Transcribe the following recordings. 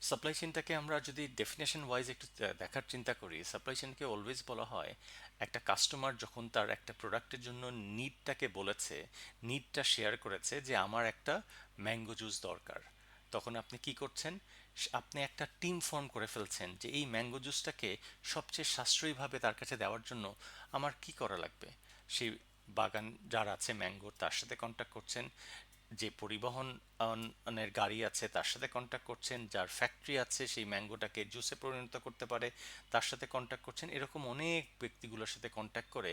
Supply চেইনটাকে আমরা যদি definition wise একটু দেখার চিন্তা করি, সাপ্লাই চেইনকে অলওয়েজ বলা হয় একটা কাস্টমার যখন তার একটা প্রোডাক্টের জন্য নিডটাকে বলেছে, নিডটা শেয়ার করেছে যে আমার একটা ম্যাঙ্গো জুস দরকার, তখন আপনি কি করছেন? আপনি একটা টিম ফর্ম করে ফেলছেন যে এই ম্যাঙ্গো জুসটাকে সবচেয়ে সাশ্রয়ীভাবে তার কাছে দেওয়ার জন্য আমার কি করা লাগবে। সেই বাগান যার আছে ম্যাঙ্গো তার সাথে কন্ট্যাক্ট করছেন, যে পরিবহন গাড়ি আছে তার সাথে কন্ট্যাক্ট করছেন, যার ফ্যাক্টরি আছে সেই ম্যাঙ্গোটাকে জুসে পরিণত করতে পারে তার সাথে কন্ট্যাক্ট করছেন, এরকম অনেক ব্যক্তিগুলোর সাথে কন্ট্যাক্ট করে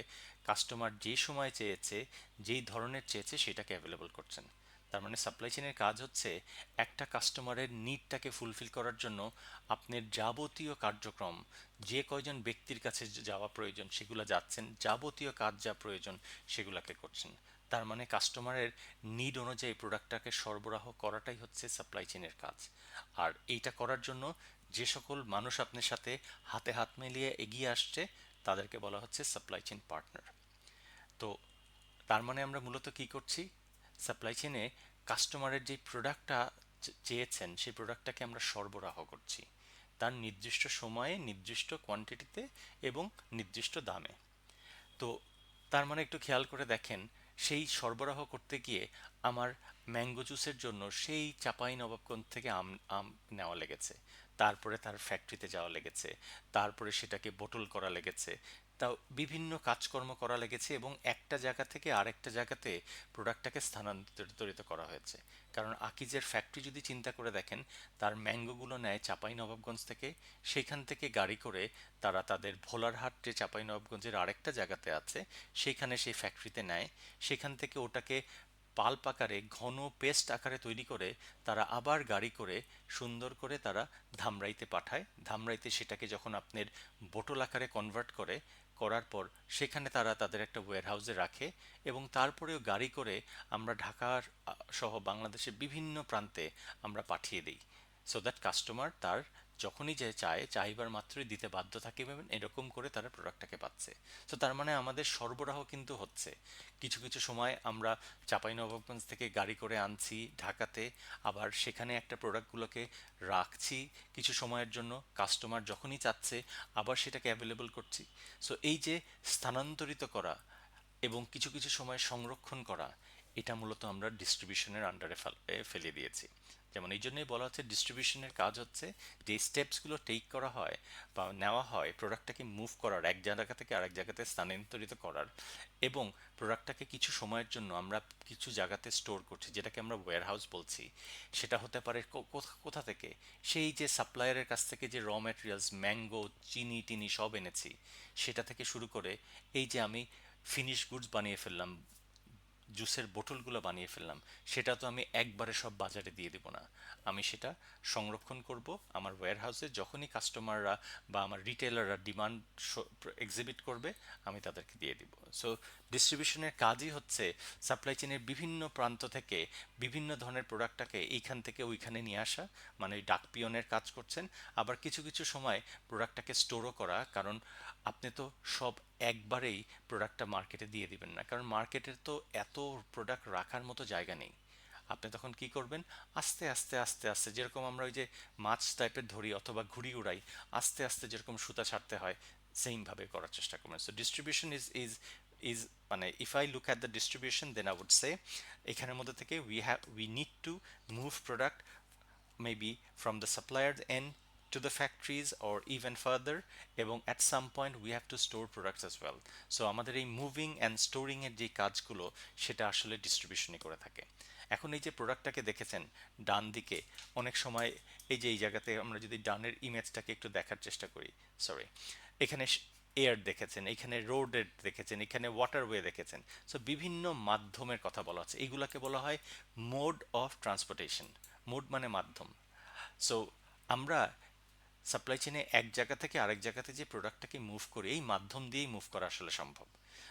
কাস্টমার যে সময় চেয়েছে, যেই ধরনের চেয়েছে সেটাকে অ্যাভেলেবল করছেন। তার মানে সাপ্লাই চেইনের কাজ হচ্ছে একটা কাস্টমারের নিডটাকে ফুলফিল করার জন্য আপনার যাবতীয় কার্যক্রম, যে কয়জন ব্যক্তির কাছে যাওয়া প্রয়োজন সেগুলো যাচ্ছেন, যাবতীয় কাজ যা প্রয়োজন সেগুলোকে করছেন। তার মানে কাস্টমারের নিড অনুযায়ী প্রোডাক্টটাকে সরবরাহ করাটাই হচ্ছে সাপ্লাই চেইনের কাজ। আর এইটা করার জন্য যে সকল মানুষ আপনার সাথে হাতে হাত মিলিয়ে এগিয়ে আসছে তাদেরকে বলা হচ্ছে সাপ্লাই চেইন পার্টনার। তো তার মানে আমরা মূলত কি করছি? সাপ্লাই চেইনে কাস্টমারের যে প্রোডাক্টটা চেয়েছেন সেই প্রোডাক্টটাকে আমরা সরবরাহ করছি তার নির্দিষ্ট সময়ে, নির্দিষ্ট কোয়ান্টিটিতে এবং নির্দিষ্ট দামে। তো তার মানে একটু খেয়াল করে দেখেন, সেই সরবরাহ করতে গিয়ে আমার ম্যাঙ্গো জুসের জন্য সেই চাঁপাই নবাবগঞ্জ থেকে আম আম নেওয়া লেগেছে, তারপরে তার ফ্যাক্টরিতে যাওয়া লেগেছে, তারপরে সেটাকে বোতল করা লেগেছে, তাও বিভিন্ন কাজকর্ম করা লেগেছে এবং একটা জায়গা থেকে আরেকটা জায়গাতে প্রোডাক্টটাকে স্থানান্তরিত করা হয়েছে। কারণ আকিজের ফ্যাক্টরি যদি চিন্তা করে দেখেন, তার ম্যাঙ্গোগুলো নেয় চাঁপাই নবাবগঞ্জ থেকে, সেখান থেকে গাড়ি করে তারা তাদের ভোলারহাট যে চাঁপাই নবাবগঞ্জের আরেকটা জায়গাতে আছে সেখানে সেই ফ্যাক্টরিতে নেয়, সেখান থেকে ওটাকে পাল্প আকারে ঘন পেস্ট আকারে তৈরি করে তারা আবার গাড়ি করে সুন্দর করে তারা ধামরাইতে পাঠায়। ধামরাইতে সেটাকে যখন আপনার বোতল আকারে কনভার্ট করে, করার পর সেখানে তারা তাদের একটা ওয়্যারহাউসে রাখে এবং তারপরেও গাড়ি করে আমরা ঢাকার সহ বাংলাদেশের বিভিন্ন প্রান্তে আমরা পাঠিয়ে দিই, সো দ্যাট কাস্টমার তার যখনই যে চায় চাইবার মাত্রই দিতে বাধ্য থাকে এবং এরকম করে তারা প্রোডাক্টটাকে পাচ্ছে। তো তার মানে আমাদের সরবরাহ কিন্তু হচ্ছে। কিছু কিছু সময় আমরা চাঁপাইনবাবগঞ্জ থেকে গাড়ি করে আনছি ঢাকাতে, আবার সেখানে একটা প্রোডাক্টগুলোকে রাখছি কিছু সময়ের জন্য, কাস্টমার যখনই চাচ্ছে আবার সেটাকে অ্যাভেলেবল করছি। সো এই যে স্থানান্তরিত করা এবং কিছু কিছু সময় সংরক্ষণ করা, এটা মূলত আমরা ডিস্ট্রিবিউশনের আন্ডারে ফেলে দিয়েছি। যেমন এই জন্যই বলা হচ্ছে ডিস্ট্রিবিউশনের কাজ হচ্ছে যে স্টেপসগুলো টেক করা হয় বা নেওয়া হয় প্রোডাক্টটাকে মুভ করার, এক জায়গা থেকে আরেক জায়গাতে স্থানান্তরিত করার, এবং প্রোডাক্টটাকে কিছু সময়ের জন্য আমরা কিছু জায়গাতে স্টোর করছি যেটাকে আমরা ওয়্যার হাউস বলছি। সেটা হতে পারে কোথা থেকে? সেই যে সাপ্লায়ারের কাছ থেকে যে র ম্যাটেরিয়ালস ম্যাঙ্গো চিনি টিনি সব এনেছি সেটা থেকে শুরু করে এই যে আমি ফিনিশ গুডস বানিয়ে ফেললাম, জুসের বোতলগুলো বানিয়ে ফেললাম, সেটা তো আমি একবারে সব বাজারে দিয়ে দিব না। আমি সেটা সংরক্ষণ করব আমার ওয়্যারহাউসে, যখনই কাস্টমাররা বা আমার রিটেলাররা ডিমান্ড এক্সিবিট করবে আমি তাদেরকে দিয়ে দিব। সো ডিস্ট্রিবিউশনের কাজই হচ্ছে সাপ্লাই চেনের বিভিন্ন প্রান্ত থেকে বিভিন্ন ধরনের প্রোডাক্টটাকে এইখান থেকে ওইখানে নিয়ে আসা, মানে ওই ডাক পিয়নের কাজ করছেন। আবার কিছু কিছু সময় প্রোডাক্টটাকে স্টোরও করা, কারণ আপনি তো সব একবারেই প্রোডাক্টটা মার্কেটে দিয়ে দিবেন না, কারণ মার্কেটের তো এত প্রোডাক্ট রাখার মতো জায়গা নেই। আপনি তখন কি করবেন? আস্তে আস্তে আস্তে আস্তে, যেরকম আমরা ওই যে মাছ টাইপের ধরি অথবা ঘুড়ি উড়াই, আস্তে আস্তে যেরকম সুতা ছাড়তে হয় সেম ভাবে করার চেষ্টা করবেন। সো ডিস্ট্রিবিউশন ইজ মানে if I look at the distribution then I would say এখানের মধ্যে থেকে we need to move product maybe from the supplier's end to the factories or even further, এবং at some point we have to store products as well. So আমাদের এই moving and storing এর যে কাজগুলো সেটা আসলে ডিস্ট্রিবিউশনই করে থাকে। এখন এই যে প্রোডাক্টটাকে দেখেছেন ডান দিকে, অনেক সময় এই যে এই জায়গাতে আমরা যদি ডানের ইমেজটাকে একটু দেখার চেষ্টা করি, সরি, এখানে এয়ার দেখেছেন, এখানে রোডের দেখেছেন, এখানে ওয়াটারওয়ে দেখেছেন। সো বিভিন্ন মাধ্যমের কথা বলা হচ্ছে, এইগুলাকে বলা হয় মোড অফ ট্রান্সপোর্টেশন। মোড মানে মাধ্যম। সো আমরা সাপ্লাই চেনে এক জায়গা থেকে আরেক জায়গাতে যে প্রোডাক্টটাকে মুভ করি এই মাধ্যম দিয়েই মুভ করা আসলে সম্ভব।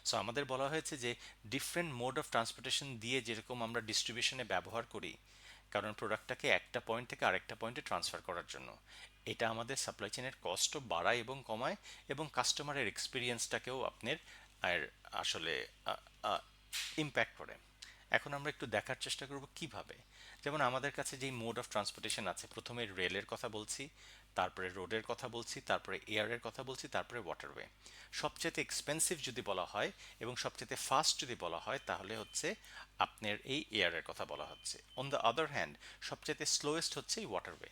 সো আমাদের বলা হয়েছে যে ডিফারেন্ট মোড অফ ট্রান্সপোর্টেশন দিয়ে যেরকম আমরা ডিস্ট্রিবিউশনে ব্যবহার করি, কারণ প্রোডাক্টটাকে একটা পয়েন্ট থেকে আরেকটা পয়েন্টে ট্রান্সফার করার জন্য, এটা আমাদের সাপ্লাই চেনের কস্টও বাড়ায় এবং কমায় এবং কাস্টমারের এক্সপিরিয়েন্সটাকেও আপনার আর আসলে ইম্প্যাক্ট করে। এখন আমরা একটু দেখার চেষ্টা করব কিভাবে। যেমন আমাদের কাছে যেই মোড অফ ট্রান্সপোর্টেশন আছে, প্রথমে রেলের কথা বলছি, তারপরে রোডের কথা বলছি, তারপরে এয়ারের কথা বলছি, তারপরে ওয়াটারওয়ে। সবচেয়ে এক্সপেন্সিভ যদি বলা হয় এবং সবচেয়ে ফাস্ট যদি বলা হয়, তাহলে হচ্ছে আপনার এই এয়ারের কথা বলা হচ্ছে। অন দ্য আদার হ্যান্ড সবচেয়ে স্লোয়েস্ট হচ্ছে এই ওয়াটারওয়ে।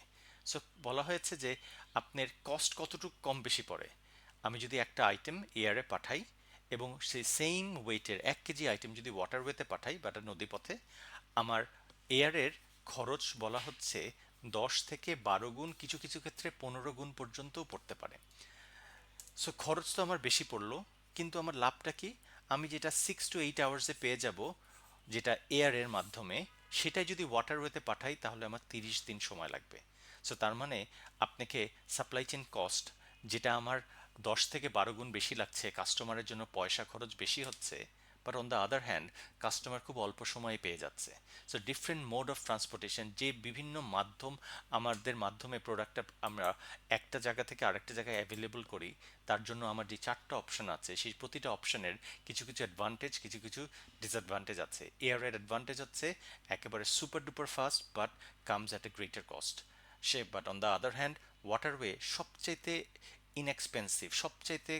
সো বলা হয়েছে যে আপনার কস্ট কতটুকু কম বেশি পড়ে। আমি যদি একটা আইটেম এয়ারে পাঠাই এবং সেই সেম ওয়েটের 1 কেজি আইটেম যদি ওয়াটারওয়েতে পাঠাই বা নদীপথে, আমার এয়ারের খরচ বলা হচ্ছে 10 থেকে 12 গুণ, কিছু কিছু ক্ষেত্রে 15 গুণ পর্যন্তও পড়তে পারে। সো খরচ তো আমার বেশি পড়লো, কিন্তু আমার লাভটা কি? আমি যেটা 6 to 8 আওয়ার্সে পেয়ে যাব, যেটা এয়ারের মাধ্যমে, সেটাই যদি ওয়াটারওয়েতে পাঠাই তাহলে আমার 30 দিন সময় লাগবে। সো তার মানে আপনাকে সাপ্লাই চেইন কস্ট, যেটা আমার 10 থেকে 12 গুণ বেশি লাগছে, কাস্টমারের জন্য পয়সা খরচ বেশি হচ্ছে, but on the other hand customer খুব অল্প সময়ে পেয়ে যাচ্ছে। So different mode of transportation, যে বিভিন্ন মাধ্যম, আমাদের মাধ্যমে প্রোডাক্টটা আমরা একটা জায়গা থেকে আরেকটা জায়গায় অ্যাভেলেবল করি, তার জন্য আমার যে 4টা অপশন আছে, সেই প্রতিটা অপশনের কিছু কিছু অ্যাডভান্টেজ, কিছু কিছু ডিসঅ্যাডভান্টেজ আছে। এয়ারের অ্যাডভান্টেজ হচ্ছে একেবারে super duper fast, but comes at a greater cost. But on the other hand waterway সবচাইতে ইনএক্সপেন্সিভ, সবচাইতে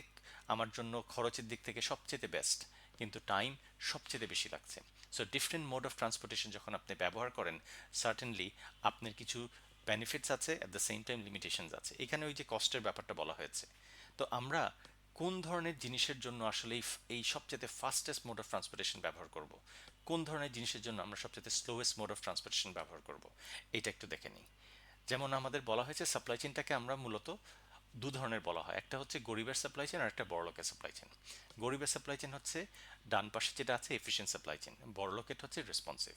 আমার জন্য খরচের দিক থেকে সবচেয়ে বেস্ট, কিন্তু টাইম সবচেয়ে বেশি লাগছে। So different mode of transportation যখন আপনি ব্যবহার করেন, সার্টেনলি আপনার কিছু বেনিফিটস আছে, at the same time limitations আছে। এখানে ওই যে কস্টের ব্যাপারটা বলা হয়েছে। তো আমরা কোন ধরনের জিনিসের জন্য আসলে এই সবচেয়ে ফাস্টেস্ট মোড অফ ট্রান্সপোর্টেশন ব্যবহার করব, কোন ধরনের জিনিসের জন্য আমরা সবচেয়ে স্লোয়েস্ট মোড অফ ট্রান্সপোর্টেশন ব্যবহার করব, এটা একটু দেখে নিই। যেমন আমাদের বলা হয়েছে সাপ্লাই চেইনটাকে আমরা মূলত দু ধরনের বলা হয়, একটা হচ্ছে গরিবের সাপ্লাই চেইন আর একটা বড়লোকের সাপ্লাই চেইন। গরিবের সাপ্লাই চেইন হচ্ছে ডান পাশে যেটা আছে এফিশিয়েন্ট সাপ্লাই চেইন, বড়লোকের হচ্ছে রেসপন্সিভ।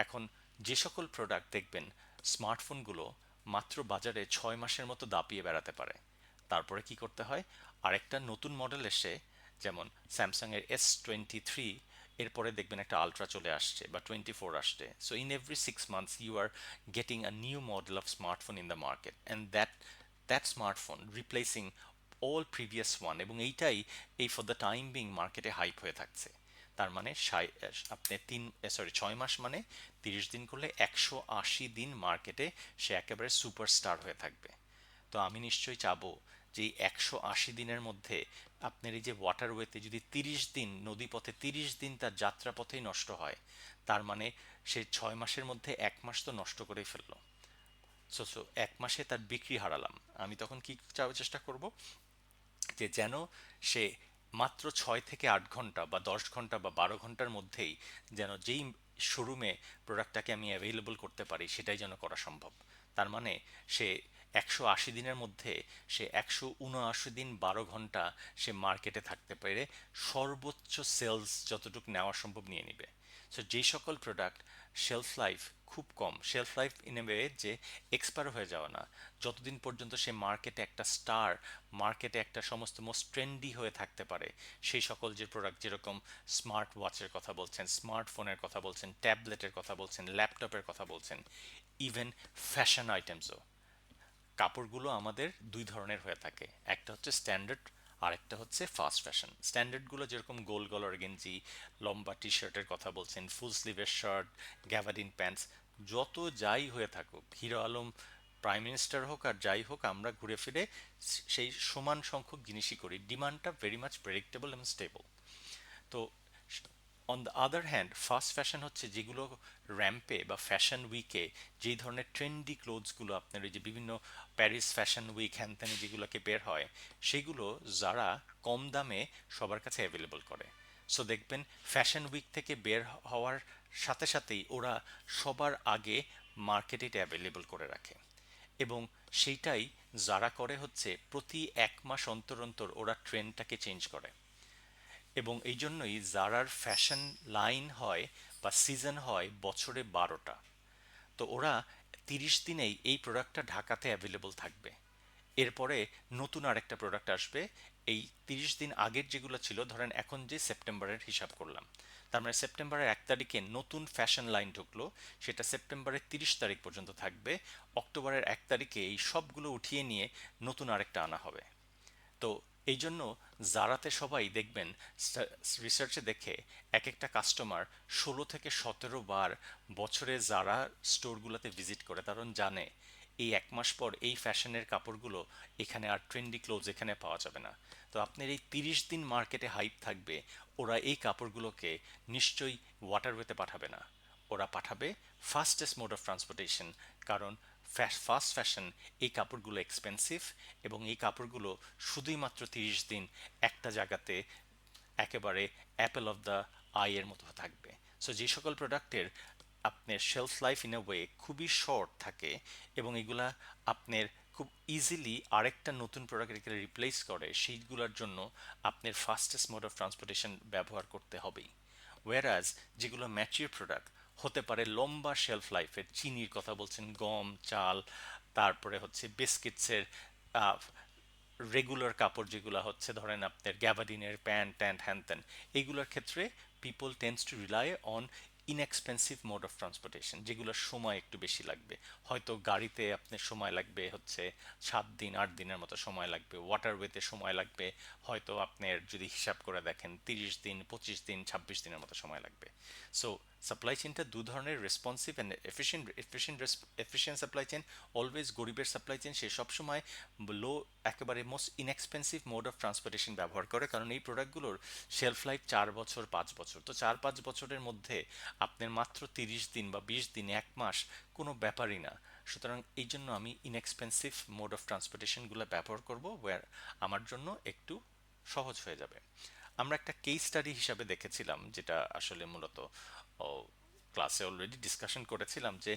এখন যে সকল প্রোডাক্ট দেখবেন, স্মার্টফোনগুলো মাত্র বাজারে 6 মাসের মতো দাপিয়ে বেড়াতে পারে, তারপরে কি করতে হয়, আরেকটা নতুন মডেল এসে, যেমন স্যামসাং এর S23, এরপরে দেখবেন একটা আলট্রা চলে আসছে বা 24 আসছে। So in every 6 months you are getting a new model of smartphone in the market, and that smartphone replacing all previous one, এবং এইটাই এই ফর দ্য টাইম বিং মার্কেটে হাইপ হয়ে থাকছে। তার মানে আপনি 6 মাস মানে 30 দিন করলে 180 দিন মার্কেটে সে একেবারে সুপারস্টার হয়ে থাকবে। তো আমি নিশ্চয়ই চাবো যে এই 180 দিনের মধ্যে আপনার এই যে ওয়াটারওয়েতে যদি 30 দিন, নদীপথে 30 দিন তার যাত্রাপথেই নষ্ট হয়, তার মানে সে 6 মাসের মধ্যে 1 মাস তো নষ্ট করেই ফেললো। সো 1 মাসে তার বিক্রি হারালাম। আমি তখন কি চেষ্টা করব, যে যেন সে মাত্র 6 থেকে 8 ঘন্টা বা 10 ঘন্টা বা 12 ঘন্টার মধ্যেই যেন যেই শোরুমে প্রোডাক্টটাকে আমি অ্যাভেলেবল করতে পারি, সেটাই যেন করা সম্ভব। তার মানে সে 180 দিনের মধ্যে সে 179 দিন 12 ঘন্টা সে মার্কেটে থাকতে পেরে সর্বোচ্চ সেলস যতটুকু নেওয়া সম্ভব নিয়ে নিবে। সো যে সকল প্রোডাক্ট শেলফ লাইফ খুব কম, shelf life in a way যে এক্সপায়ার হয়ে যাওয়া না, যতদিন পর্যন্ত সে মার্কেটে একটা স্টার, মার্কেটে একটা সমস্ত মোস্ট ট্রেন্ডি হয়ে থাকতে পারে, সেই সকল যে প্রোডাক্ট, যেরকম স্মার্ট ওয়াচের কথা বলছেন, স্মার্টফোনের কথা বলছেন, ট্যাবলেটের কথা বলছেন, ল্যাপটপের কথা বলছেন, ইভেন ফ্যাশন আইটেমসও। কাপড়গুলো আমাদের দুই ধরনের হয়ে থাকে, একটা হচ্ছে স্ট্যান্ডার্ড, আরেকটা হচ্ছে ফাস্ট ফ্যাশন। স্ট্যান্ডার্ডগুলো যেরকম গোল গলার গেঞ্জি, লম্বা টি শার্টের কথা বলছেন, ফুল স্লিভের শার্ট, গ্যাভারিন প্যান্টস, যত যাই হয়ে থাকুক, হিরো আলম প্রাইম মিনিস্টার হোক আর যাই হোক, আমরা ঘুরে ফিরে সেই সমান সংখ্যক জিনিসই করি। ডিমান্ডটা ভেরি মাচ প্রেডিক্টেবল এবং স্টেবল। তো on the other hand fast fashion হচ্ছে যেগুলো র্যাম্পে বা ফ্যাশন উইকে যেই ধরনের ট্রেন্ডি ক্লোথসগুলো আপনার ওই যে বিভিন্ন প্যারিস ফ্যাশন উইক হ্যানত্যানে যেগুলোকে বের হয়, সেগুলো যারা কম দামে সবার কাছে অ্যাভেলেবল করে। সো দেখবেন ফ্যাশন উইক থেকে বের হওয়ার সাথে সাথেই ওরা সবার আগে মার্কেটে এটা অ্যাভেলেবল করে রাখে, এবং সেইটাই যারা করে হচ্ছে প্রতি 1 মাস অন্তর অন্তর ওরা ট্রেন্ডটাকে চেঞ্জ করে। এবং এই জন্যই জারার ফ্যাশন লাইন হয় বা সিজন হয় বছরে 12টা। তো ওরা 30 দিনেই এই প্রোডাক্টটা ঢাকাতে অ্যাভেলেবল থাকবে, এরপরে নতুন আরেকটা প্রোডাক্ট আসবে। এই 30 দিন আগের যেগুলো ছিল, ধরেন এখন যে সেপ্টেম্বরের হিসাব করলাম, তার মানে সেপ্টেম্বরের 1 তারিখে নতুন ফ্যাশন লাইন ঢুকলো, সেটা সেপ্টেম্বরের 30 তারিখ পর্যন্ত থাকবে। অক্টোবরের 1 তারিখে এই সবগুলো উঠিয়ে নিয়ে নতুন আরেকটা আনা হবে। তো এই জন্য জারাতে সবাই দেখবেন রিসার্চে দেখে এক একটা কাস্টমার 16 থেকে 17 বার বছরে জারা স্টোরগুলোতে ভিজিট করে, কারণ জানে এই 1 মাস পর এই ফ্যাশনের কাপড়গুলো এখানে আর ট্রেন্ডি ক্লোজ এখানে পাওয়া যাবে না। তো আপনার এই 30 দিন মার্কেটে হাইপ থাকবে, ওরা এই কাপড়গুলোকে নিশ্চয়ই ওয়াটারওয়েতে পাঠাবে না, ওরা পাঠাবে ফাস্টেস্ট মোড অফ ট্রান্সপোর্টেশন। কারণ ফাস্ট ফ্যাশন, এই কাপড়গুলো এক্সপেন্সিভ, এবং এই কাপড়গুলো শুধুই মাত্র 30 দিন একটা জায়গাতে একেবারে অ্যাপেল অফ দ্য আই এর মতো থাকবে। সো যে সকল প্রোডাক্টের আপনার shelf life in a way খুবই শর্ট থাকে, এবং এগুলা আপনার খুব ইজিলি আরেকটা নতুন প্রোডাক্টকে রিপ্লেস করে, সেইগুলোর জন্য আপনার ফাস্টেস্ট মোড অফ ট্রান্সপোর্টেশন ব্যবহার করতে হবেই। ওয়ারাজ যেগুলো ম্যাচিওর প্রোডাক্ট, হতে পারে লম্বা শেলফ লাইফের, চিনির কথা বলছেন, গম, চাল, তারপরে হচ্ছে বিস্কিটসের রেগুলার কাপড় যেগুলো হচ্ছে ধরেন আপনার গ্যাবাডিনের প্যান্ট ট্যান্ট হ্যান ত্যান, এইগুলোর ক্ষেত্রে people tends to rely on inexpensive mode of transportation, যেগুলোর সময় একটু বেশি লাগবে। হয়তো গাড়িতে আপনার সময় লাগবে হচ্ছে 7 দিন 8 দিনের মতো সময় লাগবে, ওয়াটারওয়েতে সময় লাগবে হয়তো আপনার যদি হিসাব করে দেখেন 30 দিন 25 দিন 26 দিনের মতো সময় লাগবে। সো সাপ্লাই চেনটা দু ধরনের, responsive and efficient supply chain. Always গরিবের সাপ্লাই চেন সে সবসময় লো, একেবারে most inexpensive mode of transportation ব্যবহার করে, কারণ এই প্রোডাক্টগুলোর শেলফ লাইফ 4 বছর 5 বছর। তো 4-5 বছরের মধ্যে আপনার মাত্র 30 দিন বা 20 দিন 1 মাস কোনো ব্যাপারই না। সুতরাং এই জন্য আমি ইনএক্সপেন্সিভ মোড অফ ট্রান্সপোর্টেশনগুলো ব্যবহার করব, ওয়ার আমার জন্য একটু সহজ হয়ে যাবে। আমরা একটা কেস স্টাডি হিসাবে দেখেছিলাম, যেটা আসলে মূলত ক্লাসে অলরেডি ডিসকাশন করেছিলাম, যে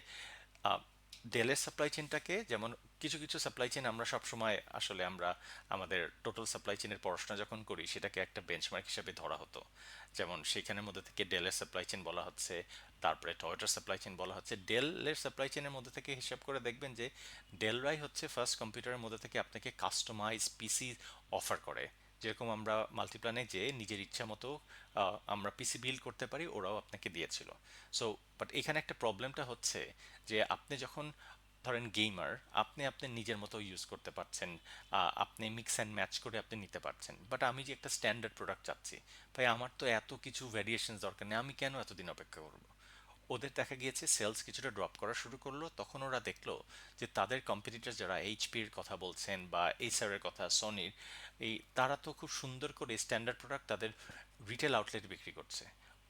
ডেলের সাপ্লাই চেনটাকে, যেমন কিছু কিছু সাপ্লাই চেন আমরা সব সময় আসলে আমরা আমাদের টোটাল সাপ্লাই চেনের পড়াশোনা যখন করি সেটাকে একটা বেঞ্চমার্ক হিসেবে ধরা হতো। যেমন সেখানের মধ্যে থেকে ডেলের সাপ্লাই চেন বলা হচ্ছে, তারপরে টয়োটার সাপ্লাই চেন বলা হচ্ছে। ডেলের সাপ্লাই চেনের মধ্যে থেকে হিসাব করে দেখবেন যে ডেলরাই হচ্ছে ফার্স্ট কম্পিউটারের মধ্যে থেকে আপনাকে কাস্টমাইজ পিসি অফার করে। যেরকম আমরা মাল্টিপ্ল্যানে যে নিজের ইচ্ছা মতো আমরা পিসি বিল্ড করতে পারি, ওরাও আপনাকে দিয়েছিল। সো বাট এখানে একটা প্রবলেমটা হচ্ছে যে আপনি যখন ধরেন গেমার, আপনি আপনার নিজের মতো ইউজ করতে পারছেন, আপনি মিক্স অ্যান্ড ম্যাচ করে আপনি নিতে পারছেন। বাট আমি যে একটা স্ট্যান্ডার্ড প্রোডাক্ট চাচ্ছি, ভাই আমার তো এত কিছু ভ্যারিয়েশন দরকার নেই, আমি কেন এতদিন অপেক্ষা করব? ওদের দেখা গিয়েছে সেলস কিছুটা ড্রপ করা শুরু করলো, তখন ওরা দেখলো যে তাদের কম্পিটিটর যারা এইচপির কথা বলছেন বা এইসারের কথা, সনির, এই তারা তো খুব সুন্দর করে স্ট্যান্ডার্ড প্রোডাক্ট তাদের রিটেল আউটলেট বিক্রি করছে।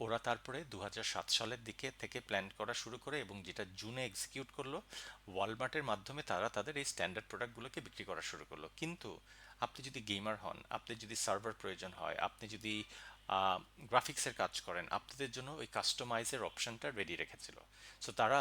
ওরা তারপরে 2007 সালের দিকে থেকে প্ল্যান করা শুরু করে, এবং যেটা জুনে এক্সিকিউট করলো, ওয়ালমার্টের মাধ্যমে তারা তাদের এই স্ট্যান্ডার্ড প্রোডাক্টগুলোকে বিক্রি করা শুরু করলো। কিন্তু আপনি যদি গেমার হন, আপনি যদি সার্ভার প্রয়োজন হয়, আপনি যদি গ্রাফিক্সের কাজ করেন, আপনাদের জন্য ওই কাস্টমাইজের অপশনটা রেডি রেখেছিল। সো তারা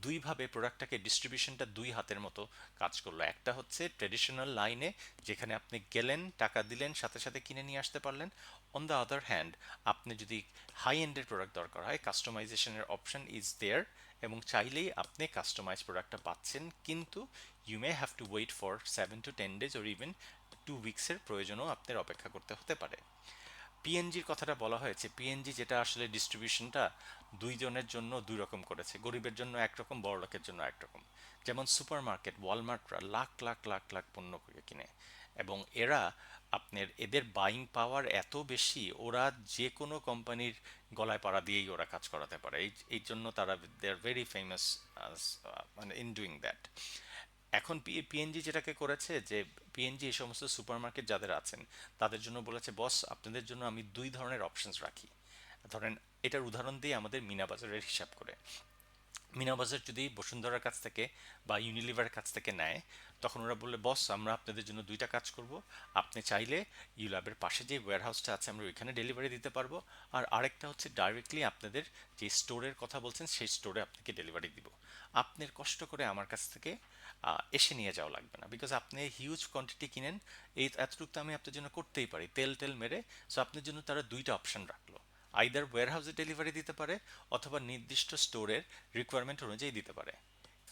দুইভাবে প্রোডাক্টটাকে, ডিস্ট্রিবিউশনটা দুই হাতের মতো কাজ করলো। একটা হচ্ছে ট্রেডিশনাল লাইনে, যেখানে আপনি গেলেন, টাকা দিলেন, সাথে সাথে কিনে নিয়ে আসতে পারলেন। অন দ্য আদার হ্যান্ড, আপনি যদি হাই এন্ডের প্রোডাক্ট দরকার হয়, কাস্টমাইজেশনের অপশন ইজ দেয়ার, এবং চাইলেই আপনি কাস্টমাইজ প্রোডাক্টটা পাচ্ছেন। কিন্তু you may have to wait for 7 to 10 days or even 2 উইকসের প্রয়োজনও আপনার অপেক্ষা করতে হতে পারে। পিএনজির কথাটা বলা হয়েছে, পিএনজি যেটা আসলে ডিস্ট্রিবিউশনটা দুইজনের জন্য দুই রকম করেছে, গরিবের জন্য একরকম, বড় লোকের জন্য একরকম। যেমন সুপার মার্কেট, ওয়ালমার্টরা লাখ লাখ লাখ লাখ পণ্য করে কিনে, এবং এরা আপনার এদের বাইং পাওয়ার এত বেশি, ওরা যে কোনো কোম্পানির গলায় পাড়া দিয়েই ওরা কাজ করাতে পারে। এই জন্য তারা দে আর ভেরি ফেমাস মানে ইন ডুইং দ্যাট। এখন পিএনজি যেটাকে করেছে, যে পিএনজি এই সমস্ত সুপারমার্কেট যাদের আছেন তাদের জন্য বলেছে, বস আপনাদের জন্য আমি দুই ধরনের অপশনস রাখি। ধরেন এটার উদাহরণ দিয়ে আমাদের মিনা বাজারের হিসাব করে, মিনা বাজার যদি বসুন্ধরার কাছ থেকে বা ইউনিলিভারের কাছ থেকে নেয়, তখন ওরা বললে, বস আমরা আপনাদের জন্য দুইটা কাজ করব। আপনি চাইলে ইউল্যাবের পাশে যে ওয়্যারহাউসটা আছে আমরা ওইখানে ডেলিভারি দিতে পারবো, আর আরেকটা হচ্ছে ডাইরেক্টলি আপনাদের যে স্টোরের কথা বলছেন সেই স্টোরে আপনাকে ডেলিভারি দিব। আপনার কষ্ট করে আমার কাছ থেকে এসে নিয়ে যাওয়া লাগবে না, বিকজ আপনি হিউজ কোয়ান্টিটি কিনেন, এই এতটুকু তো আমি আপনার জন্য করতেই পারি তেল টেল মেরে। সো আপনার জন্য তারা দুইটা অপশন রাখলো, আইদার ওয়্যারহাউসে ডেলিভারি দিতে পারে, অথবা নির্দিষ্ট স্টোরের রিকোয়ারমেন্ট অনুযায়ী দিতে পারে।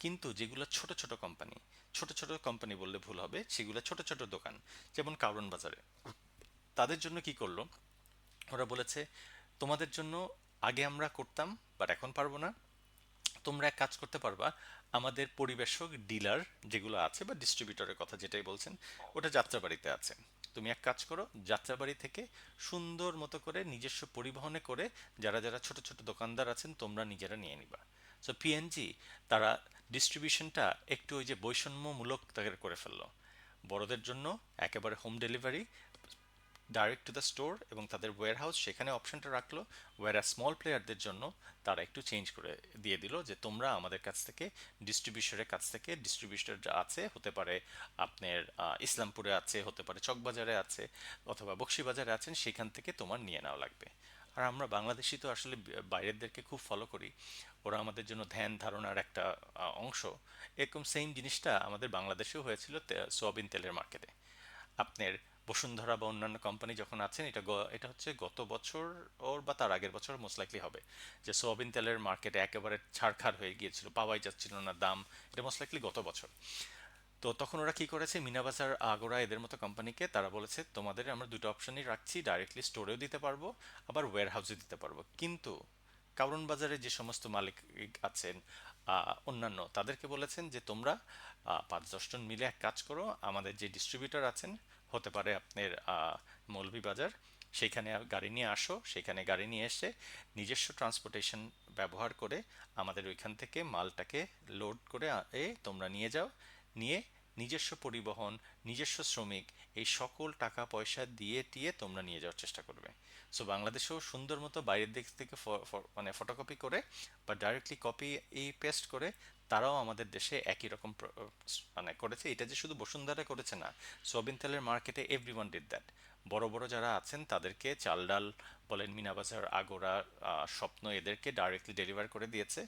কিন্তু যেগুলো ছোট ছোট কোম্পানি, ছোট ছোট কোম্পানি বললে ভুল হবে, সেগুলো ছোট ছোট দোকান, যেমন কারওয়ান বাজারে, তাদের জন্য কি করলো, ওরা বলেছে, তোমাদের জন্য আগে আমরা করতাম, বাট এখন পারবো না। তোমরা এক কাজ করতে পারবা, আমাদের পরিবেশক ডিলার যেগুলো আছে বা ডিস্ট্রিবিউটরের কথা যেটাই বলছেন, ওটা যাত্রাবাড়িতে আছে, তুমি এক কাজ করো, যাত্রাবাড়ি থেকে সুন্দর মতো করে নিজস্ব পরিবহনে করে যারা যারা ছোট ছোট দোকানদার আছেন তোমরা নিজেরা নিয়ে নিবা। সো পিএনজি তারা ডিস্ট্রিবিউশনটা একটু ওই যে বৈষম্যমূলক তাদের করে ফেললো। বড়দের জন্য একেবারে home delivery, direct to the store এবং তাদের ওয়্যারহাউস সেখানে অপশনটা রাখলো। ওয়্যার স্মল প্লেয়ারদের জন্য তারা একটু চেঞ্জ করে দিয়ে দিল যে তোমরা আমাদের কাছ থেকে ডিস্ট্রিবিউটরের কাছ থেকে, ডিস্ট্রিবিউটর যা আছে হতে পারে আপনার ইসলামপুরে আছে, হতে পারে চকবাজারে আছে, অথবা বকশিবাজারে আছেন, সেখান থেকে তোমার নিয়ে নেওয়া লাগবে। আর আমরা বাংলাদেশি তো আসলে বাইরেরদেরকে খুব ফলো করি, ওরা আমাদের জন্য ধ্যান ধারণার একটা অংশ। এরকম সেম জিনিসটা আমাদের বাংলাদেশেও হয়েছিল সোয়াবিন তেলের মার্কেটে। আপনার বসুন্ধরা বা অন্যান্য কোম্পানি যখন আছেন, এটা হচ্ছে গত বছর ওর বা তার আগের বছর মোস্ট লাইকলি হবে, যে সোয়াবিন তেলের মার্কেটে একেবারে ছাড়খাড় হয়ে গিয়েছিল, পাওয়াই যাচ্ছিল না দাম। এটা মোস্ট লাইকলি গত বছর। তো তখন ওরা কি করেছে, মিনাবাজার, আগোরা এদের মতো কোম্পানিকে তারা বলেছে তোমাদের আমরা দুটো অপশনই রাখছি, ডাইরেক্টলি স্টোরেও দিতে পারবো আবার ওয়্যার হাউসে দিতে পারবো, কিন্তু কারণ বাজারে যে সমস্ত মালিক আছেন অন্যান্য, তাদেরকে বলেছেন যে তোমরা 5-10 জন মিলে এক কাজ করো, আমাদের যে ডিস্ট্রিবিউটর আছেন, হতে পারে আপনার মৌলভীবাজার, সেইখানে গাড়ি নিয়ে আসো, সেখানে গাড়ি নিয়ে এসে নিজস্ব ট্রান্সপোর্টেশন ব্যবহার করে আমাদের ওইখান থেকে মালটাকে লোড করে তোমরা নিয়ে যাও, নিয়ে নিজস্ব পরিবহন, নিজস্ব শ্রমিক, এই সকল টাকা পয়সা দিয়ে টিয়ে তোমরা নিয়ে যাওয়ার চেষ্টা করবে। সো বাংলাদেশেও সুন্দর মতো বাইরের দিক থেকে মানে ফটোকপি করে বা ডাইরেক্টলি কপি এই পেস্ট করে তারাও আমাদের দেশে একই রকম মানে করেছে। এটা যে শুধু বসুন্ধরা করেছে না, সোয়াবিন তেলের মার্কেটে এভরিওয়ান ডিড দ্যাট। বড় বড় যারা আছেন তাদেরকে চাল ডাল বলেন, মিনাবাজার, আগোরা, স্বপ্ন, এদেরকে ডাইরেক্টলি ডেলিভার করে দিয়েছে।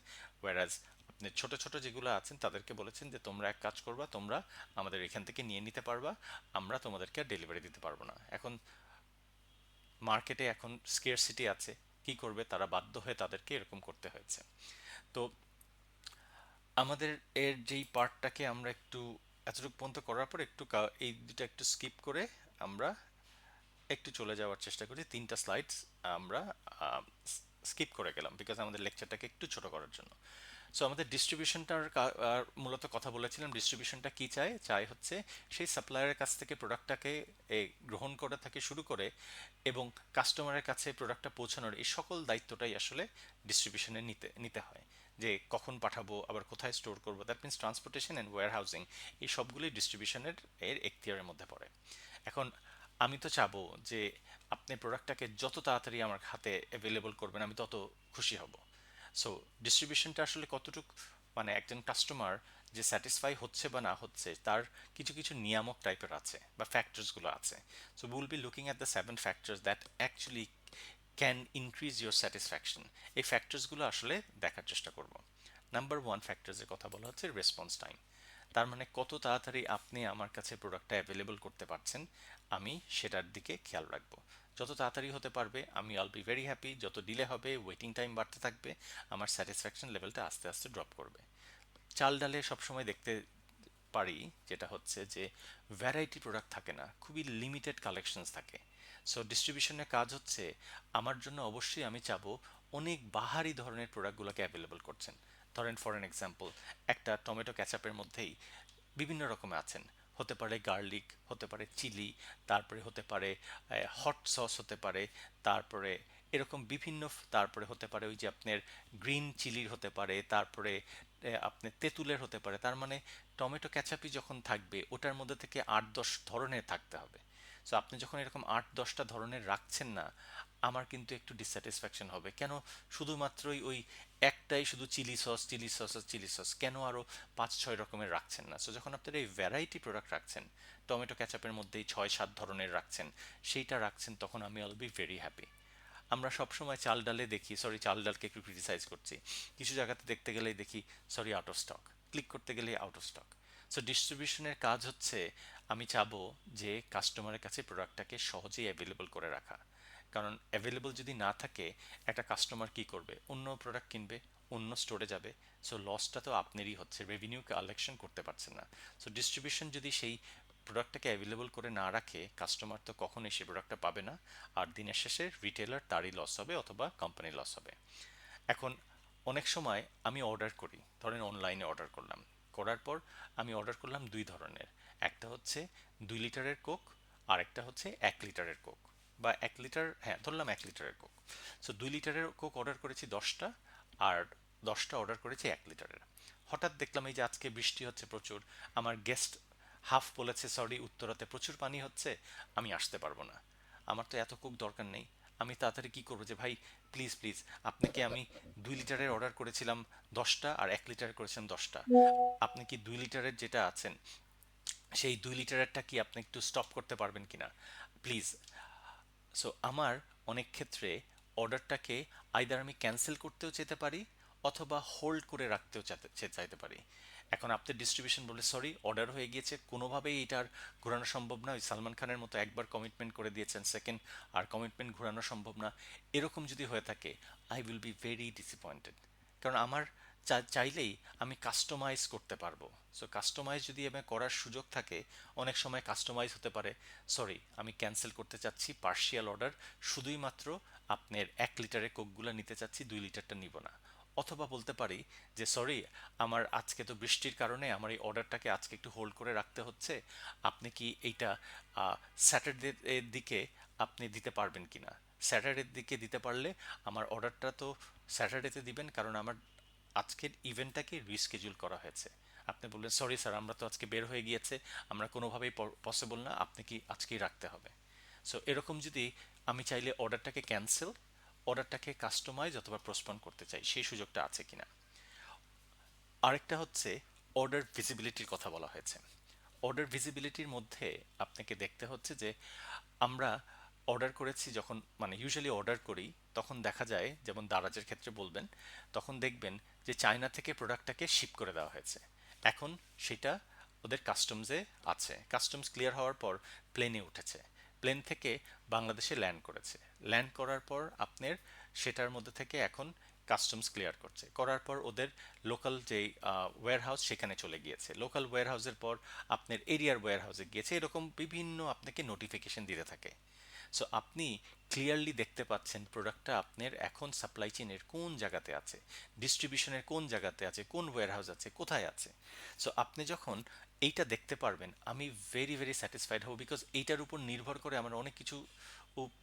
ওয়ারাজ আপনি ছোট ছোট যেগুলো আছেন তাদেরকে বলেছেন যে তোমরা এক কাজ করবা, তোমরা আমাদের এখান থেকে নিয়ে নিতে পারবা, আমরা তোমাদেরকে আর ডেলিভারি দিতে পারবো না। এখন মার্কেটে এখন স্কেরসিটি আছে, কি করবে, তারা বাধ্য হয়ে তাদেরকে এরকম করতে হয়েছে। তো আমাদের এর যেই পার্টটাকে আমরা একটু এতটুকু পর্যন্ত করার পর একটু এই দুটো একটু স্কিপ করে আমরা একটু চলে যাওয়ার চেষ্টা করি, 3টা স্লাইডস আমরা স্কিপ করে গেলাম বিকজ আমাদের লেকচারটাকে একটু ছোট করার জন্য। সো আমাদের ডিস্ট্রিবিউশনটার মূলত কথা বলেছিলাম, ডিস্ট্রিবিউশনটা কি চায়, চাই হচ্ছে সেই সাপ্লায়ারের কাছ থেকে প্রোডাক্টটাকে গ্রহণ করা থেকে শুরু করে এবং কাস্টমারের কাছে প্রোডাক্টটা পৌঁছানোর এই সকল দায়িত্বটাই আসলে ডিস্ট্রিবিউশনে নিতে নিতে হয়। যে কখন পাঠাবো, আবার কোথায় স্টোর করবো, that means transportation and warehousing, এই সবগুলোই ডিস্ট্রিবিউশনের এখতিয়ারের মধ্যে পড়ে। এখন আমি তো চাবো যে আপনি প্রোডাক্টটাকে যত তাড়াতাড়ি আমার হাতে অ্যাভেলেবল করবেন আমি তত খুশি হব। সো ডিস্ট্রিবিউশনটা আসলে কতটুকু, মানে একজন কাস্টমার যে স্যাটিসফাই হচ্ছে বা না হচ্ছে তার কিছু কিছু নিয়ামক টাইপের আছে বা ফ্যাক্টরসগুলো আছে। So will be looking at the 7 factors that actually can increase your satisfaction. এই ফ্যাক্টরসগুলো আসলে দেখার চেষ্টা করব। নাম্বার 1 ফ্যাক্টরসের কথা বলা হচ্ছে রেসপন্স টাইম। তার মানে কত তাড়াতাড়ি আপনি আমার কাছে প্রোডাক্টটা অ্যাভেলেবল করতে পারছেন, আমি সেটার দিকে খেয়াল রাখবো। যত তাড়াতাড়ি হতে পারবে আমি আল বি ভেরি হ্যাপি, যত ডিলে হবে ওয়েটিং টাইম বাড়তে থাকবে, আমার স্যাটিসফ্যাকশন লেভেলটা আস্তে আস্তে ড্রপ করবে। চাল ডালে সবসময় দেখতে পারি যেটা হচ্ছে যে ভ্যারাইটি প্রোডাক্ট থাকে না, খুবই লিমিটেড কালেকশনস থাকে। সো ডিস্ট্রিবিউশনের কাজ হচ্ছে আমার জন্য, অবশ্যই আমি চাবো অনেক বাহারি ধরনের প্রোডাক্টগুলোকে অ্যাভেলেবল করছেন। ধরেন ফর অ্যান এক্সাম্পল, একটা টমেটো ক্যাচাপের মধ্যেই বিভিন্ন রকমের আছেন, হতে পারে গার্লিক, হতে পারে চিলি, তারপরে হতে পারে হট সস, হতে পারে তারপরে এরকম বিভিন্ন, তারপরে হতে পারে ওই যে আপনার গ্রিন চিলির হতে পারে, তারপরে আপনার তেঁতুলের হতে পারে। তার মানে টমেটো ক্যাচাপি যখন থাকবে ওটার মধ্যে থেকে 8-10 ধরনের থাকতে হবে। সো আপনি যখন এরকম 8-10টা ধরনের রাখছেন না, আমার কিন্তু একটু ডিসস্যাটিসফ্যাকশন হবে। কেন শুধুমাত্রই ওই একটাই শুধু চিলি সস, চিলি সস আর চিলি সস, কেন আরও 5-6 রকমের রাখছেন না? সো যখন আপনারা এই ভ্যারাইটি প্রোডাক্ট রাখছেন, টমেটো ক্যাচাপের মধ্যেই 6-7 ধরনের রাখছেন, সেইটা রাখছেন, তখন আমি উইল বি ভেরি হ্যাপি। আমরা সবসময় চাল ডালে দেখি, সরি চাল ডালকে একটু ক্রিটিসাইজ করছি, কিছু জায়গাতে দেখতে গেলেই দেখি sorry out of stock, click করতে গেলেই আউট অফ স্টক। সো ডিস্ট্রিবিউশনের কাজ হচ্ছে আমি চাবো যে কাস্টমারের কাছে প্রোডাক্টটাকে সহজেই অ্যাভেলেবল করে রাখা। কারণ অ্যাভেলেবল যদি না থাকে, একটা কাস্টমার কি করবে, অন্য প্রোডাক্ট কিনবে, অন্য স্টোরে যাবে। সো লসটা তো আপনারই হচ্ছে, রেভিনিউ কালেকশন করতে পারছেন না। সো ডিস্ট্রিবিউশন যদি সেই প্রোডাক্টটাকে অ্যাভেলেবল করে না রাখে, কাস্টমার তো কখনোই সেই প্রোডাক্টটা পাবে না, আর দিনের শেষে রিটেলার তারই লস হবে অথবা কোম্পানির লস হবে। এখন অনেক সময় আমি অর্ডার করি, ধরেন অনলাইনে অর্ডার করলাম, করার পর আমি অর্ডার করলাম 2 ধরনের, একটা হচ্ছে 2 লিটারের কোক, আরেকটা হচ্ছে 1 লিটারের কোক, বা 1 লিটার, হ্যাঁ ধরলাম 1 লিটারের কোক। সো 2 লিটারের কোক অর্ডার করেছি 10টা, আর 10টা অর্ডার করেছি 1 লিটারের। হঠাৎ দেখলাম এই যে আজকে বৃষ্টি হচ্ছে প্রচুর, আমার গেস্ট হাফ বলেছে সরি উত্তরাতে প্রচুর পানি হচ্ছে, আমি আসতে পারবো না, আমার তো এত কোক দরকার নেই। আমি তাড়াতাড়ি কি করবো যে ভাই প্লিজ প্লিজ, আপনাকে আমি 2 লিটারের অর্ডার করেছিলাম 10টা, আর 1 লিটারের করেছিলাম 10টা, আপনি কি 2 লিটারের যেটা আছেন সেই 2 লিটারেরটা কি আপনি একটু স্টপ করতে পারবেন কিনা প্লিজ। সো আমার অনেক ক্ষেত্রে অর্ডারটাকে আইদার আমি ক্যান্সেল করতেও যেতে পারি, অথবা হোল্ড করে রাখতেও চাইতে পারি। এখন আপনার ডিস্ট্রিবিউশন বলে সরি অর্ডার হয়ে গিয়েছে, কোনোভাবেই এটা আর ঘোরানো সম্ভব না, ওই সালমান খানের মতো একবার কমিটমেন্ট করে দিয়েছেন, সেকেন্ড আর কমিটমেন্ট ঘোরানো সম্ভব না, এরকম যদি হয়ে থাকে I will be very disappointed. কারণ আমার চাইলেই আমি কাস্টমাইজ করতে পারবো। সো কাস্টমাইজ যদি আমি করার সুযোগ থাকে, অনেক সময় কাস্টমাইজ হতে পারে, সরি আমি ক্যান্সেল করতে চাচ্ছি পার্শিয়াল অর্ডার, শুধুই মাত্র আপনার 1 লিটারের কোকগুলো নিতে চাচ্ছি, 2 লিটারটা নিব না। অথবা বলতে পারি যে সরি আমার আজকে তো বৃষ্টির কারণে আমার এই অর্ডারটাকে আজকে একটু হোল্ড করে রাখতে হচ্ছে, আপনি কি এইটা স্যাটারডে এর দিকে আপনি দিতে পারবেন কিনা। স্যাটারডের দিকে দিতে পারলে আমার অর্ডারটা তো স্যাটারডেতে দিবেন, কারণ আমার আজকের ইভেন্টটাকে রিস্কেডিউল করা হয়েছে। আপনি বললেন সরি স্যার আমরা তো আজকে বের হয়ে গিয়েছে, আমরা কোনোভাবেই পসিবল না, আপনি কি আজকেই রাখতে হবে। সো এরকম যদি আমি চাইলে অর্ডারটাকে ক্যান্সেল, অর্ডারটাকে কাস্টমাইজ অথবা প্রস্পন করতে চাই, সেই সুযোগটা আছে কিনা। আরেকটা হচ্ছে অর্ডার ভিজিবিলিটির কথা বলা হয়েছে। অর্ডার ভিজিবিলিটির মধ্যে আপনাকে দেখতে হচ্ছে যে আমরা অর্ডার করেছি যখন, মানে ইউজুয়ালি অর্ডার করি তখন দেখা যায়, যেমন দারাজের ক্ষেত্রে বলবেন, তখন দেখবেন যে চায়না থেকে প্রোডাক্টটাকে শিপ করে দেওয়া হয়েছে। এখন সেটা ওদের কাস্টমসে আছে, কাস্টমস ক্লিয়ার হওয়ার পর প্লেনে উঠেছে, প্লেন থেকে বাংলাদেশে ল্যান্ড করেছে, ল্যান্ড করার পর আপনার সেটার মধ্যে থেকে এখন কাস্টমস ক্লিয়ার করছে, করার পর ওদের লোকাল যে ওয়্যার হাউস সেখানে চলে গিয়েছে, লোকাল ওয়্যার হাউসের পর আপনার এরিয়ার ওয়্যার হাউসে গিয়েছে, এরকম বিভিন্ন আপনাকে নোটিফিকেশন দিতে থাকে। সো আপনি ক্লিয়ারলি দেখতে পাচ্ছেন প্রোডাক্টটা আপনার এখন সাপ্লাই চেইনের কোন জায়গাতে আছে, ডিস্ট্রিবিউশনের কোন জায়গাতে আছে, কোন ওয়্যার হাউস আছে, কোথায় আছে। সো আপনি যখন এইটা দেখতে পারবেন আমি ভেরি ভেরি স্যাটিসফাইড হব, বিকজ এইটার উপর নির্ভর করে আমার অনেক কিছু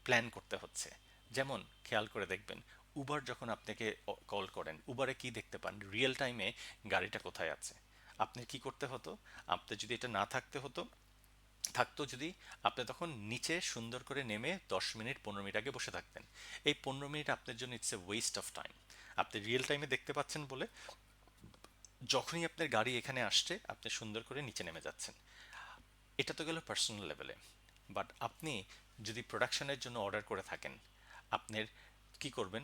প্ল্যান করতে হচ্ছে। যেমন খেয়াল করে দেখবেন উবার যখন আপনাকে কল করেন, উবারে কি দেখতে পান রিয়েল টাইমে গাড়িটা কোথায় আছে। আপনি কি করতে হতো, আপনি যদি এটা না থাকতে হতো, থাকতো যদি, আপনি তখন নিচে সুন্দর করে নেমে 10 মিনিট 15 মিনিট আগে বসে থাকতেন। এই 15 মিনিট আপনার জন্য it's a West of time. আপনি রিয়েল টাইমে দেখতে পাচ্ছেন বলে যখনই আপনার গাড়ি এখানে আসছে আপনি সুন্দর করে নিচে নেমে যাচ্ছেন। এটা তো গেল পার্সোনাল লেভেলে। বাট আপনি যদি প্রোডাকশনের জন্য অর্ডার করে থাকেন, আপনার কি করবেন,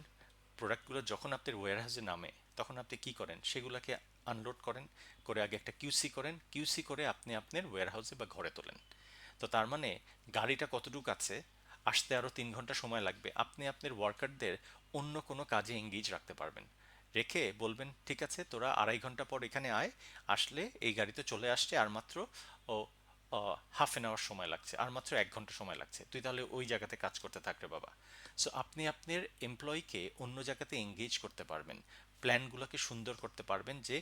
প্রোডাক্টগুলো যখন আপনার ওয়্যার হাউসে নামে তখন আপনি কি করেন, সেগুলোকে আনলোড করেন, করে আগে একটা কিউসি করেন, কিউসি করে আপনি আপনার ওয়্যার হাউসে বা ঘরে তোলেন। তো তার মানে গাড়িটা কতটুকু আছে, আসতে আরও 3 ঘন্টা সময় লাগবে, আপনি আপনার ওয়ার্কারদের অন্য কোনো কাজে এঙ্গেজ রাখতে পারবেন, রেখে বলবেন ঠিক আছে তোরা 2.5 ঘন্টা পর এখানে আয়, আসলে এই গাড়িতে চলে আসছে আর মাত্র ও ½ অ্যান আওয়ার সময় লাগছে, আর মাত্র 1 ঘন্টা সময় লাগছে, তুই তাহলে ওই জায়গাতে কাজ করতে থাক রে বাবা। সো আপনি আপনার এমপ্লয়িকে অন্য জায়গাতে এঙ্গেজ করতে পারবেন, প্ল্যানগুলোকে সুন্দর করতে পারবেন যে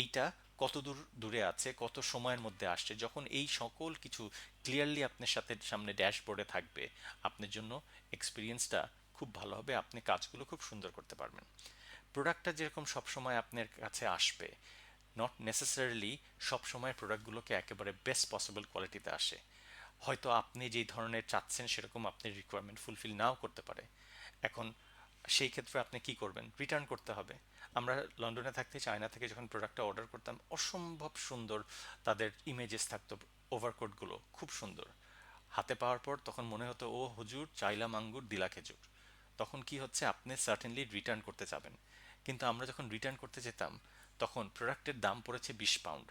এইটা কত দূর দূরে আছে, কত সময়ের মধ্যে আসছে, যখন এই সকল কিছু ক্লিয়ারলি আপনার সাথে সামনে ড্যাশবোর্ডে থাকবে, আপনার জন্য এক্সপিরিয়েন্সটা খুব ভালো হবে, আপনি কাজগুলো খুব সুন্দর করতে পারবেন। প্রোডাক্টটা যেরকম সবসময় আপনার কাছে আসবে, নট নেসেসারিলি সবসময় প্রোডাক্টগুলোকে একেবারে বেস্ট পসিবল কোয়ালিটিতে আসে। হয়তো আপনি যেই ধরনের চাচ্ছেন সেরকম আপনার রিকোয়ারমেন্ট ফুলফিল নাও করতে পারে। এখন সেই ক্ষেত্রে আপনি কি করবেন, রিটার্ন করতে হবে। আমরা লন্ডনে থাকতে চায়না থেকে যখন প্রোডাক্টটা অর্ডার করতাম অসম্ভব সুন্দর তাদের ইমেজেস থাকতো, ওভারকোটগুলো খুব সুন্দর, হাতে পাওয়ার পর তখন মনে হতো ও হুজুর চাইলাম আঙ্গুর দিলা খেজুর। তখন কি হচ্ছে আপনি সার্টেনলি রিটার্ন করতে যাবেন, কিন্তু আমরা যখন রিটার্ন করতে যেতাম তখন প্রোডাক্টের দাম পড়েছে 20 পাউন্ড,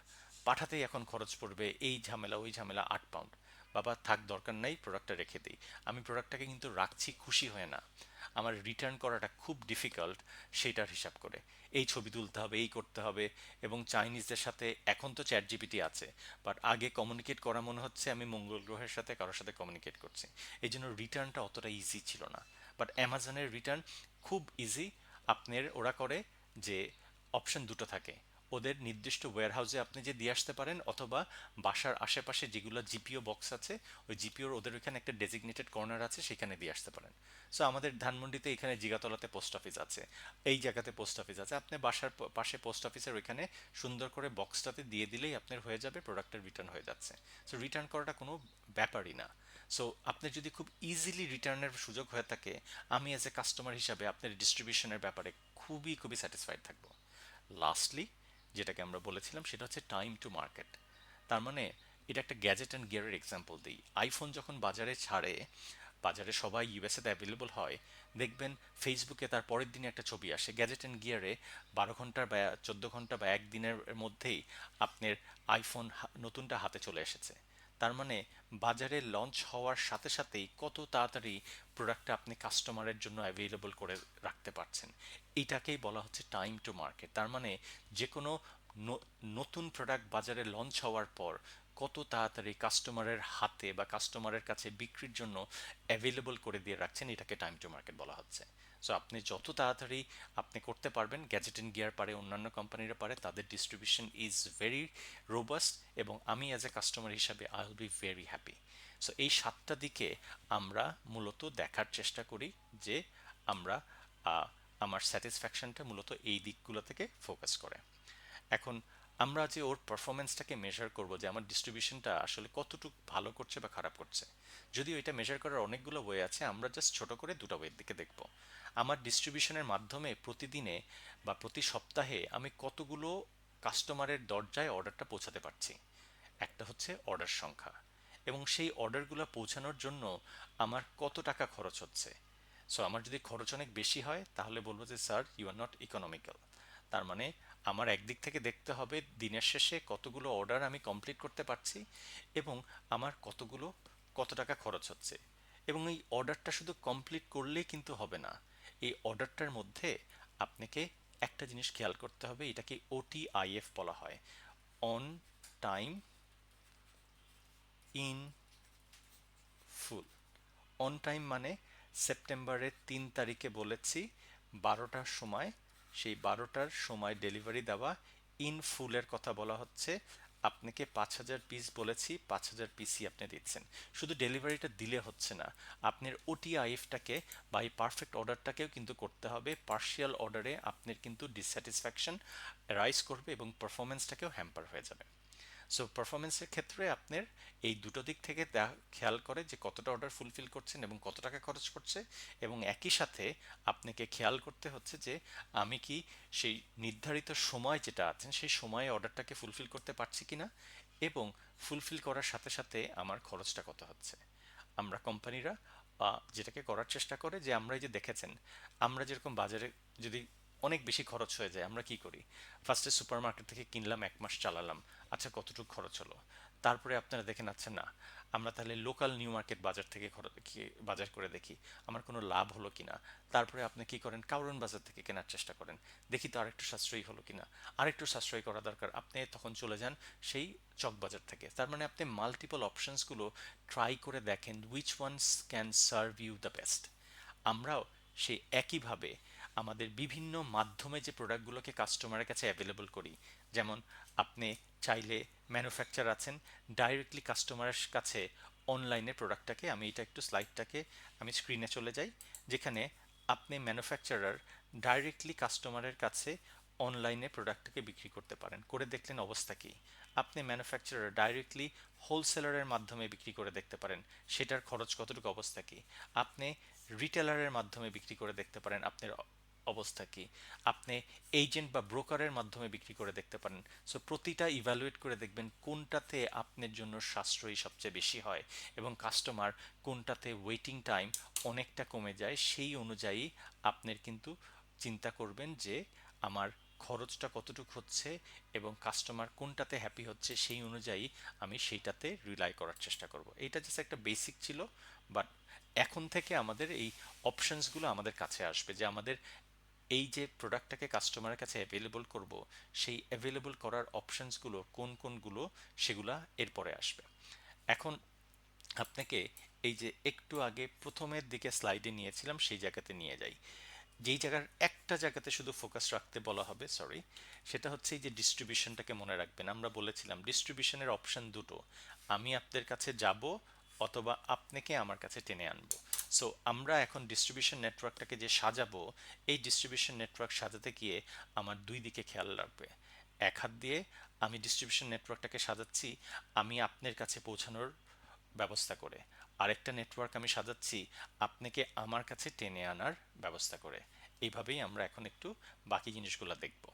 পাঠাতেই এখন খরচ পড়বে এই ঝামেলা ওই ঝামেলা 8 পাউন্ড। বাবা থাক দরকার নাই প্রোডাক্টটা রেখে দিই। আমি প্রোডাক্টটাকে কিন্তু রাখছি খুশি হয়ে না, আমার রিটার্ন করাটা খুব ডিফিকাল্ট সেটার হিসাব করে, এই ছবি তুলতে হবে এই করতে হবে। এবং চাইনিজদের সাথে এখন তো চ্যাট জিপিটি আছে, বাট আগে কমিউনিকেট করা মনে হচ্ছে আমি মঙ্গল গ্রহের সাথে কারোর সাথে কমিউনিকেট করছি। এই জন্য রিটার্নটা অতটা ইজি ছিল না। বাট অ্যামাজনের রিটার্ন খুব ইজি। আপনার ওরা করে যে অপশন দুটো থাকে, ওদের নির্দিষ্ট ওয়্যারহাউসে আপনি যে দিয়ে আসতে পারেন, অথবা বাসার আশেপাশে যেগুলো জিপিও বক্স আছে, ওই জিপিওর ওদের ওইখানে একটা ডেজিগনেটেড কর্নার আছে, সেখানে দিয়ে আসতে পারেন। সো আমাদের ধানমন্ডিতে এখানে জিগাতলাতে পোস্ট অফিস আছে, এই জায়গাতে পোস্ট অফিস আছে, আপনি বাসার পাশে পোস্ট অফিসের ওইখানে সুন্দর করে বক্সটাতে দিয়ে দিলেই আপনার হয়ে যাবে, প্রোডাক্টের রিটার্ন হয়ে যাচ্ছে। সো রিটার্ন করাটা কোনো ব্যাপারই না। সো আপনার যদি খুব ইজিলি রিটার্নের সুযোগ হয়ে থাকে, আমি অ্যাজ এ কাস্টমার হিসাবে আপনার ডিস্ট্রিবিউশনের ব্যাপারে খুবই খুবই স্যাটিসফাইড থাকবো। লাস্টলি যেটাকে আমরা বলেছিলাম সেটা হচ্ছে টাইম টু মার্কেট। তার মানে এটা একটা গ্যাজেট অ্যান্ড গিয়ারের এক্সাম্পল দিই। আইফোন যখন বাজারে ছাড়ে, বাজারে সবাই ইউএসএতে অ্যাভেলেবল হয়, দেখবেন ফেসবুকে তার পরের দিনে একটা ছবি আসে গ্যাজেট অ্যান্ড গিয়ারে, 12 ঘন্টার বা 14 ঘন্টা বা একদিনের মধ্যেই আপনার আইফোন নতুনটা হাতে চলে এসেছে। তার মানে বাজারে লঞ্চ হওয়ার সাথে সাথেই কত তাড়াতাড়ি প্রোডাক্টটা আপনি কাস্টমারের জন্য অ্যাভেলেবল করে রাখতে পারছেন। এটাকেই বলা হচ্ছে টাইম টু মার্কেট। তার মানে যে কোনো নতুন প্রোডাক্ট বাজারে লঞ্চ হওয়ার পর কত তাড়াতাড়ি কাস্টমারের হাতে বা কাস্টমারের কাছে বিক্রির জন্য অ্যাভেলেবল করে দিয়ে রাখছেন, এটাকে টাইম টু মার্কেট বলা হচ্ছে। সো আপনি যত তাড়াতাড়ি আপনি করতে পারবেন, গ্যাজেট এন্ড গিয়ার পারে, অন্যান্য কোম্পানিরা পারে, তাদের ডিস্ট্রিবিউশন ইজ ভেরি রোবাস্ট, এবং আমি অ্যাজ এ কাস্টমার হিসাবে I will be very happy. So এই 7টা দিকে আমরা মূলত দেখার চেষ্টা করি যে আমরা আহ, আমার স্যাটিসফ্যাকশনটা মূলত এই দিকগুলো থেকে ফোকাস করে। এখন আমরা যে ওর পারফরমেন্সটাকে মেজার করব যে আমার ডিস্ট্রিবিউশনটা আসলে কতটুকু ভালো করছে বা খারাপ করছে, যদিও এটা মেজার করার অনেকগুলো ওয়ে আছে, আমরা জাস্ট ছোট করে দুটো ওয়ের দিকে দেখব। আমার ডিস্ট্রিবিউশনের মাধ্যমে প্রতিদিনে বা প্রতি সপ্তাহে আমি কতগুলো কাস্টমারের দরজায় অর্ডারটা পৌঁছাতে পারছি। একটা হচ্ছে অর্ডার সংখ্যা, এবং সেই অর্ডারগুলো পৌঁছানোর জন্য আমার কত টাকা খরচ হচ্ছে। সো আমার যদি খরচ অনেক বেশি হয় তাহলে বলবো যে sir you are not economical. তার মানে আমার একদিক থেকে দেখতে হবে দিনের শেষে কতগুলো অর্ডার আমি কমপ্লিট করতে পারছি, এবং আমার কত টাকা খরচ হচ্ছে। এবং এই অর্ডারটা শুধু কমপ্লিট করলেই কিন্তু হবে না, এই অর্ডারটার মধ্যে আপনাকে একটা জিনিস খেয়াল করতে হবে, এটাকে ওটিআইএফ বলা হয়, on time in full. On time মানে সেপ্টেম্বরের 3 তারিখে বলেছি 12টার সময়, সেই 12টার সময় ডেলিভারি দেওয়া। ইন ফুলের কথা বলা হচ্ছে আপনাকে 5,000 পিস বলেছি, 5,000 পিসই আপনি দিচ্ছেন। শুধু ডেলিভারিটা দিলে হচ্ছে না, আপনার ওটিআইএফটাকে বা এই পারফেক্ট অর্ডারটাকেও কিন্তু করতে হবে। পার্শিয়াল অর্ডারে আপনার কিন্তু ডিসস্যাটিসফ্যাকশন রাইজ করবে এবং পারফরমেন্সটাকেও হ্যাম্পার হয়ে যাবে। সো পারফরমেন্সের ক্ষেত্রে আপনার এই দুটো দিক থেকে খেয়াল করে যে কতটা অর্ডার ফুলফিল করছেন এবং কত টাকা খরচ করছে, এবং একই সাথে আপনাকে খেয়াল করতে হচ্ছে যে আমি কি সেই নির্ধারিত সময় যেটা আছেন সেই সময়ে অর্ডারটাকে ফুলফিল করতে পারছি কিনা, এবং ফুলফিল করার সাথে সাথে আমার খরচটা কত হচ্ছে। আমরা কোম্পানিরা যেটাকে করার চেষ্টা করে যে আমরা এই যে দেখেছেন, আমরা যেরকম বাজারে যদি অনেক বেশি খরচ হয়ে যায় আমরা কি করি, ফার্স্টে সুপার মার্কেট থেকে কিনলাম, 1 মাস চালালাম, আচ্ছা কতটুকু খরচ হলো, তারপরে আপনারা দেখেন আচ্ছা না, আমরা তাহলে লোকাল নিউ মার্কেট বাজার থেকে বাজার করে দেখি আমার কোনো লাভ হলো কিনা। তারপরে আপনি কি করেন, কাউরন বাজার থেকে কেনার চেষ্টা করেন, দেখি তো আরেকটু সাশ্রয়ী হলো কিনা, আরেকটু সাশ্রয়ী করা দরকার, আপনি তখন চলে যান সেই চক বাজার থেকে। তার মানে আপনি মাল্টিপল অপশনসগুলো ট্রাই করে দেখেন which ones can serve you the best. আমরাও সেই একইভাবে আমাদের বিভিন্ন মাধ্যমে যে প্রোডাক্টগুলোকে কাস্টমারের কাছে অ্যাভেলেবল করি, যেমন আপনি চাইলে ম্যানুফ্যাকচার আছেন, ডাইরেক্টলি কাস্টমারের কাছে অনলাইনে প্রোডাক্টটাকে, আমি এটা একটু স্লাইডটাকে আমি স্ক্রিনে চলে যাই, যেখানে আপনি ম্যানুফ্যাকচারার ডাইরেক্টলি কাস্টমারের কাছে অনলাইনে প্রোডাক্টটাকে বিক্রি করতে পারেন, করে দেখলেন অবস্থা কী। আপনি ম্যানুফ্যাকচারার ডাইরেক্টলি হোলসেলারের মাধ্যমে বিক্রি করে দেখতে পারেন, সেটার খরচ কতটুকু, অবস্থা কী। আপনি রিটেলারের মাধ্যমে বিক্রি করে দেখতে পারেন, আপনার অবস্থা কী। আপনি এজেন্ট বা ব্রোকারের মাধ্যমে বিক্রি করে দেখতে পারেন। সো প্রতিটা ইভ্যালুয়েট করে দেখবেন কোনটাতে আপনার জন্য সাশ্রয়ী সবচেয়ে বেশি হয়, এবং কাস্টমার কোনটাতে ওয়েটিং টাইম অনেকটা কমে যায়, সেই অনুযায়ী আপনার কিন্তু চিন্তা করবেন যে আমার খরচটা কতটুকু হচ্ছে এবং কাস্টমার কোনটাতে হ্যাপি হচ্ছে, সেই অনুযায়ী আমি সেইটাতে রিলাই করার চেষ্টা করব। এটা জাস্ট একটা বেসিক ছিল, বাট এখন থেকে আমাদের এই অপশনসগুলো আমাদের কাছে আসবে, যে আমাদের এই যে প্রোডাক্টটাকে কাস্টমারের কাছে অ্যাভেলেবল করব, সেই অ্যাভেলেবল করার অপশনসগুলো কোন কোনগুলো সেগুলা এরপরে আসবে। এখন আপনাকে এই যে একটু আগে প্রথমের দিকে স্লাইডে নিয়েছিলাম সেই জায়গাতে নিয়ে যাই। যেই জায়গার একটা জায়গাতে শুধু ফোকাস রাখতে বলা হবে, সরি, সেটা হচ্ছে এই যে ডিস্ট্রিবিউশনটাকে মনে রাখবেন। আমরা বলেছিলাম ডিস্ট্রিবিউশনের অপশন দুটো, আমি আপনাদের কাছে যাব অথবা আপনাকে আমার কাছে টেনে আনবো। সো আমরা এখন ডিস্ট্রিবিউশন নেটওয়ার্কটাকে যে সাজাবো, এই ডিস্ট্রিবিউশন নেটওয়ার্ক সাজাতে গিয়ে আমার দুই দিকে খেয়াল রাখবে। এক হাত দিয়ে আমি ডিস্ট্রিবিউশন নেটওয়ার্কটাকে সাজাচ্ছি আমি আপনার কাছে পৌঁছানোর ব্যবস্থা করে, আরেকটা নেটওয়ার্ক আমি সাজাচ্ছি আপনাকে আমার কাছে টেনে আনার ব্যবস্থা করে। এইভাবেই আমরা এখন একটু বাকি জিনিসগুলো দেখব।